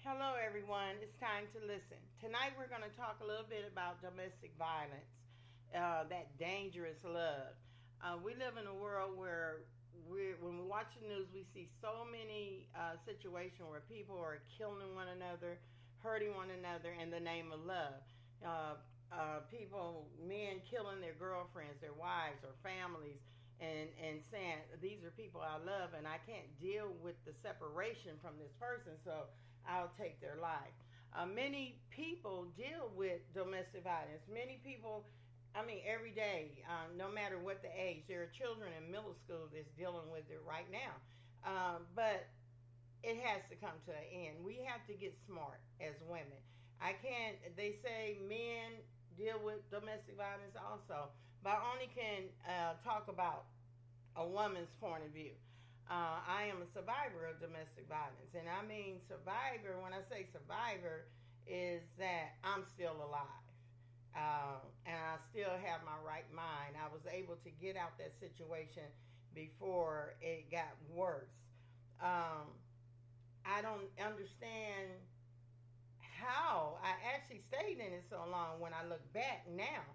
Hello, everyone. It's time to listen. Tonight, we're going to talk a little bit about domestic violence, that dangerous love. We live in a world where when we watch the news, we see so many situations where people are killing one another, hurting one another in the name of love. Men killing their girlfriends, their wives, or families, and saying, these are people I love, and I can't deal with the separation from this person, so I'll take their life. Many people deal with domestic violence. Many people, every day, no matter what the age, there are children in middle school that's dealing with it right now. But it has to come to an end. We have to get smart as women. I can't, they say men deal with domestic violence also, but I only can talk about a woman's point of view. I am a survivor of domestic violence. And I mean survivor, when I say survivor, is that I'm still alive. And I still have my right mind. I was able to get out that situation before it got worse. I don't understand how I actually stayed in it so long when I look back now.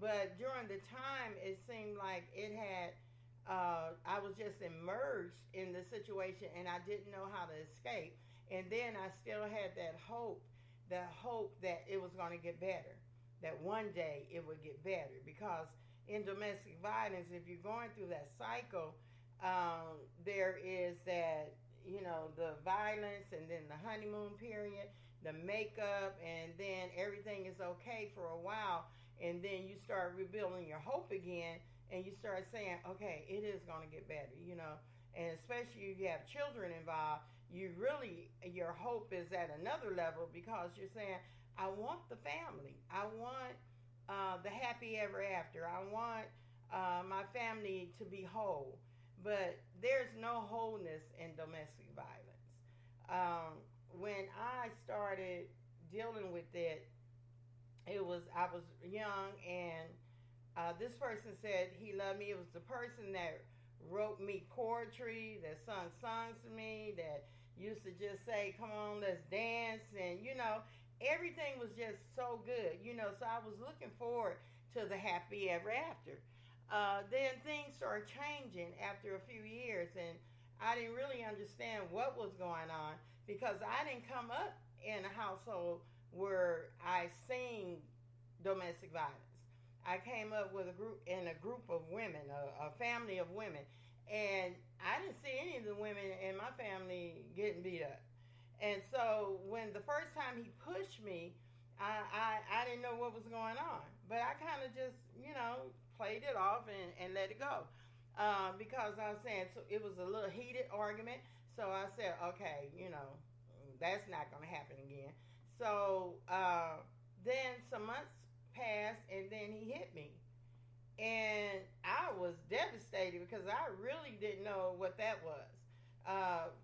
But during the time, it seemed like it had I was just immersed in the situation and I didn't know how to escape. And then I still had that hope that it was going to get better, that one day it would get better. Because in domestic violence, if you're going through that cycle, there is that, the violence and then the honeymoon period, the makeup, and then everything is okay for a while. And then you start rebuilding your hope again and you start saying, okay, it is going to get better, and especially if you have children involved, your hope is at another level because you're saying, I want the family. I want the happy ever after. I want my family to be whole. But there's no wholeness in domestic violence. When I started dealing with it, I was young, and this person said he loved me. It was the person that wrote me poetry, that sung songs to me, that used to just say, come on, let's dance. And, everything was just so good, so I was looking forward to the happy ever after. Then things started changing after a few years, and I didn't really understand what was going on because I didn't come up in a household where I seen domestic violence. I came up with a group of women, a family of women, and I didn't see any of the women in my family getting beat up. And so when the first time he pushed me, I didn't know what was going on, but I kind of just played it off and let it go, because I was saying, so it was a little heated argument. So I said, okay, that's not going to happen again. So then some months passed, and then he hit me. And I was devastated because I really didn't know what that was.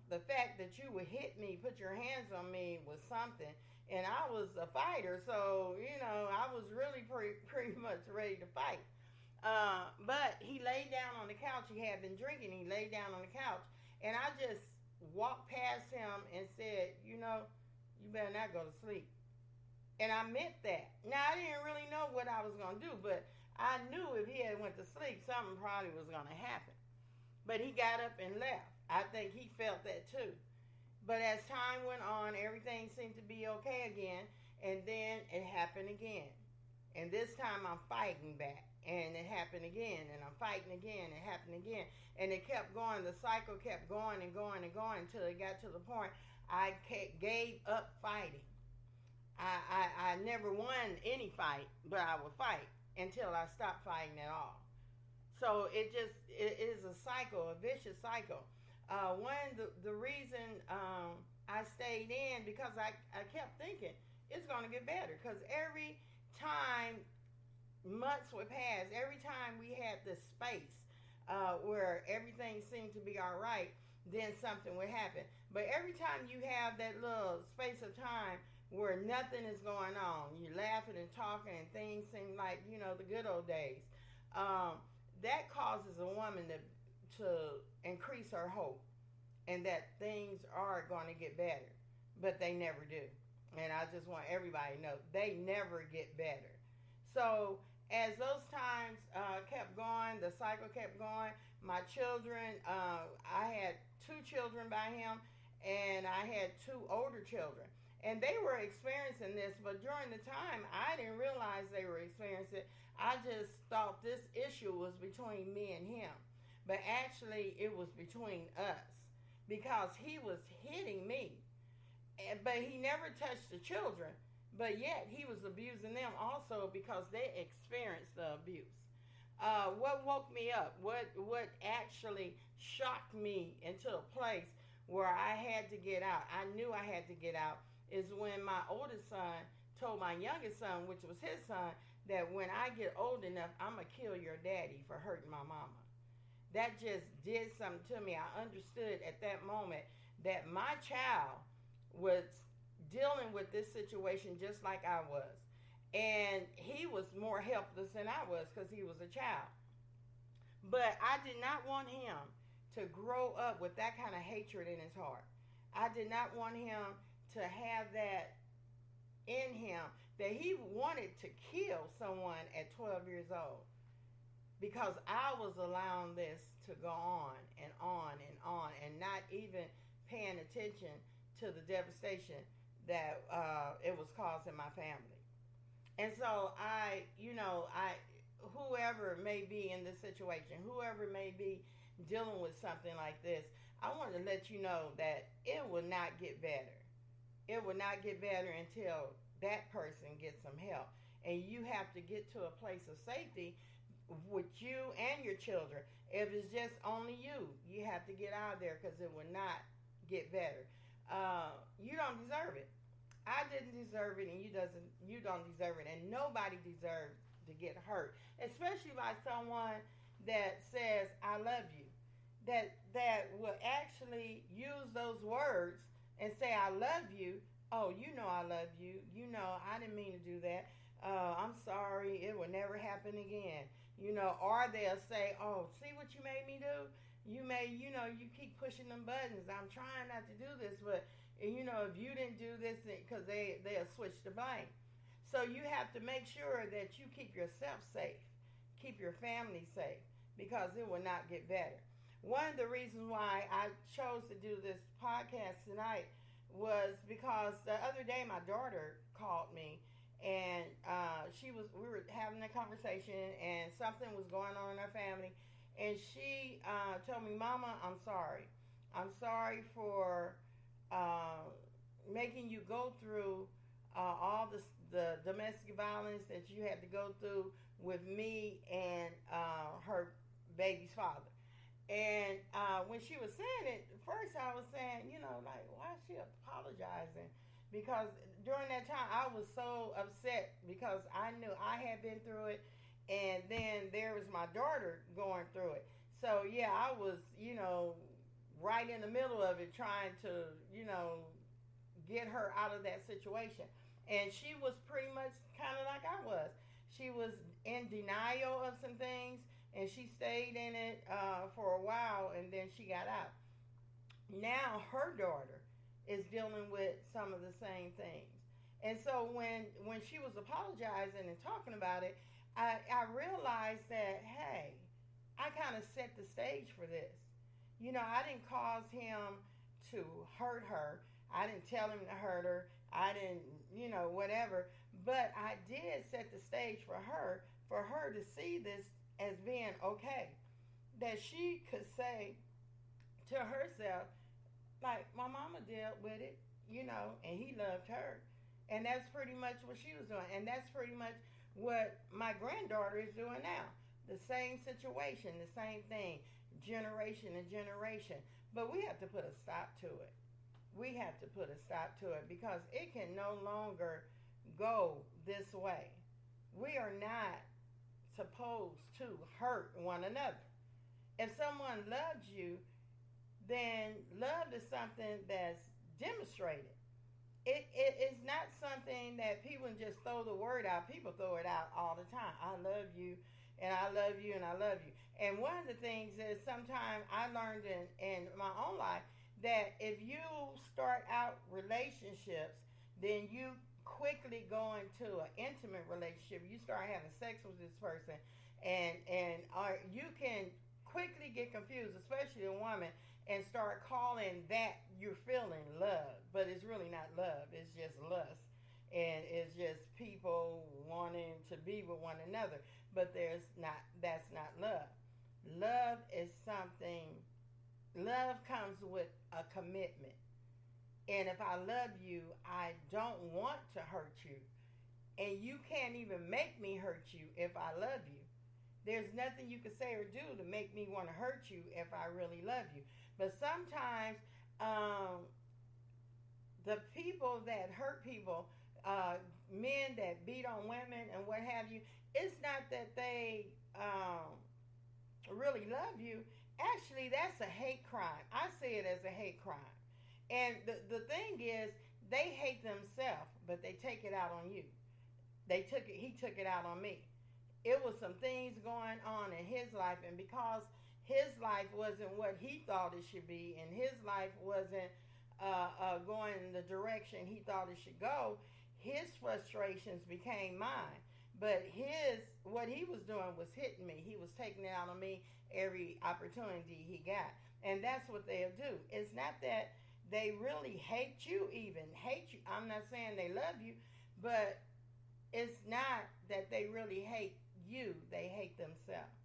The fact that you would hit me, put your hands on me was something. And I was a fighter, so, I was really pretty much ready to fight. But he laid down on the couch. He had been drinking. He laid down on the couch. And I just walked past him and said, you better not go to sleep. And I meant that. Now, I didn't really know what I was going to do, but I knew if he had went to sleep, something probably was going to happen. But he got up and left. I think he felt that too. But as time went on, everything seemed to be okay again. And then it happened again. And this time I'm fighting back. And it happened again. And I'm fighting again. It happened again. And it kept going. The cycle kept going and going and going until it got to the point I gave up fighting. I never won any fight, but I would fight until I stopped fighting at all. So it is a cycle, a vicious cycle. The reason I stayed in, because I kept thinking it's going to get better, because every time months would pass, every time we had this space where everything seemed to be all right, then something would happen. But every time you have that little space of time where nothing is going on, you're laughing and talking and things seem like, the good old days, that causes a woman to increase her hope and that things are going to get better. but they never do. And I just want everybody to know they never get better. So as those times kept going, the cycle kept going. My children, I had two children by him, and I had two older children. And they were experiencing this, but during the time, I didn't realize they were experiencing it. I just thought this issue was between me and him. But actually, it was between us because he was hitting me. But he never touched the children. But yet, he was abusing them also because they experienced the abuse. What woke me up, what actually shocked me into a place where I had to get out, I knew I had to get out, is when my oldest son told my youngest son, which was his son, that when I get old enough, I'm going to kill your daddy for hurting my mama. That just did something to me. I understood at that moment that my child was dealing with this situation just like I was. And he was more helpless than I was because he was a child. But I did not want him to grow up with that kind of hatred in his heart. I did not want him to have that in him, that he wanted to kill someone at 12 years old, because I was allowing this to go on and on and on, and not even paying attention to the devastation that it was causing my family. And so whoever may be in this situation, whoever may be dealing with something like this, I want to let you know that it will not get better. It will not get better until that person gets some help. And you have to get to a place of safety with you and your children. If it's just only you, you have to get out of there because it will not get better. You don't deserve it. I didn't deserve it, and you don't deserve it, and nobody deserves to get hurt, especially by someone that says I love you, that will actually use those words and say I love you. Oh, you know I love you. You know I didn't mean to do that. I'm sorry. It will never happen again. Or they'll say, oh, see what you made me do? You keep pushing them buttons. I'm trying not to do this, but if you didn't do this, because they'll switch the blame. So you have to make sure that you keep yourself safe, keep your family safe, because it will not get better. One of the reasons why I chose to do this podcast tonight was because the other day my daughter called me, and we were having a conversation, and something was going on in our family, and she told me, Mama, I'm sorry. I'm sorry for making you go through all the domestic violence that you had to go through with me and her baby's father. And when she was saying it, first I was saying, like, why is she apologizing? Because during that time, I was so upset because I knew I had been through it, and then there was my daughter going through it. So, yeah, I was, right in the middle of it, trying to, get her out of that situation. And she was pretty much kind of like I was. She was in denial of some things, and she stayed in it for a while, and then she got out. Now her daughter is dealing with some of the same things. And so when she was apologizing and talking about it, I realized that, hey, I kind of set the stage for this. I didn't cause him to hurt her. I didn't tell him to hurt her. I didn't, whatever. But I did set the stage for her to see this as being okay. That she could say to herself, like, my mama dealt with it, and he loved her. And that's pretty much what she was doing. And that's pretty much what my granddaughter is doing now. The same situation, the same thing, generation and generation. But we have to put a stop to it. We have to put a stop to it because it can no longer go this way. We are not supposed to hurt one another. If someone loves you, then love is something that's demonstrated. It's not something that people just throw the word out. People throw it out all the time. I love you, and I love you, and I love you. And one of the things is sometimes I learned in my own life that if you start out relationships, then you quickly go into an intimate relationship. You start having sex with this person, and you can quickly get confused, especially a woman, and start calling that you're feeling love, but it's really not love. It's just lust, and it's just people wanting to be with one another. But there's not. That's not love. Love is something. Love comes with a commitment. And if I love you, I don't want to hurt you. And you can't even make me hurt you if I love you. There's nothing you can say or do to make me want to hurt you if I really love you. But sometimes the people that hurt people, men that beat on women and what have you, it's not that they really love you. Actually, that's a hate crime. I see it as a hate crime. And the thing is, they hate themselves, but they take it out on you. He took it out on me. It was some things going on in his life, and because his life wasn't what he thought it should be, and his life wasn't going in the direction he thought it should go, his frustrations became mine. But what he was doing was hitting me. He was taking it out on me every opportunity he got. And that's what they'll do. It's not that they really hate you. I'm not saying they love you, but it's not that they really hate you. They hate themselves.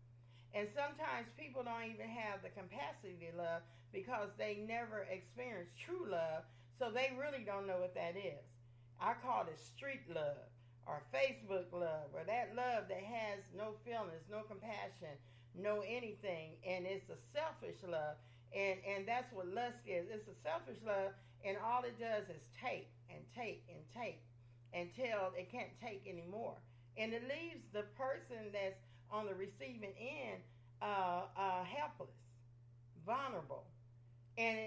And sometimes people don't even have the capacity to love because they never experienced true love, so they really don't know what that is. I call it street love, or Facebook love, or that love that has no feelings, no compassion, no anything, and it's a selfish love. And that's what lust is. It's a selfish love, and all it does is take and take and take until it can't take anymore. And it leaves the person that's on the receiving end helpless, vulnerable. And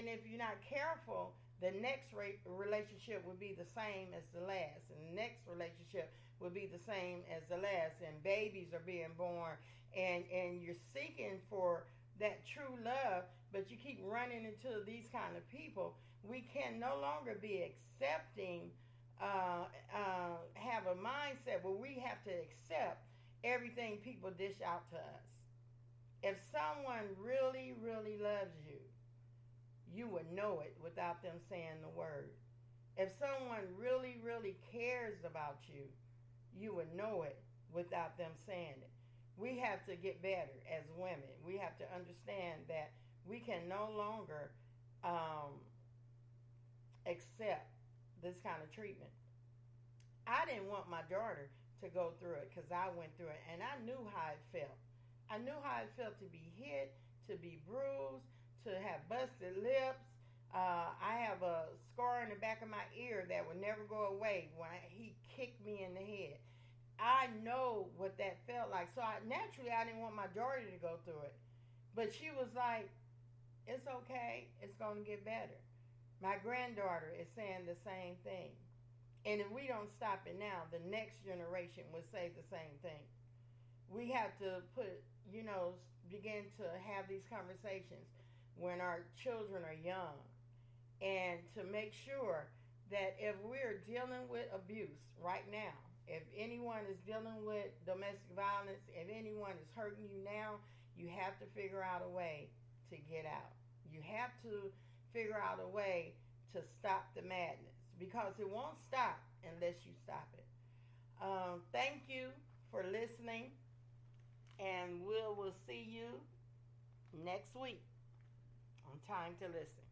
if you're not careful, the next relationship will be the same as the last, and the next relationship will be the same as the last, and babies are being born, and you're seeking for that true love, but you keep running into these kind of people. We can no longer be accepting, have a mindset where we have to accept everything people dish out to us. If someone really, really loves you, you would know it without them saying the word. If someone really, really cares about you, you would know it without them saying it. We have to get better as women. We have to understand that we can no longer accept this kind of treatment. I didn't want my daughter to go through it because I went through it, and I knew how it felt. I knew how it felt to be hit, to be bruised, to have busted lips. I have a scar in the back of my ear that would never go away when he kicked me in the head. I know what that felt like. So naturally, I didn't want my daughter to go through it. But she was like, it's okay. It's going to get better. My granddaughter is saying the same thing. And if we don't stop it now, the next generation will say the same thing. We have to begin to have these conversations when our children are young, and to make sure that if we're dealing with abuse right now, if anyone is dealing with domestic violence, if anyone is hurting you now, you have to figure out a way to get out. You have to figure out a way to stop the madness, because it won't stop unless you stop it. Thank you for listening, and we'll see you next week on Time to Listen.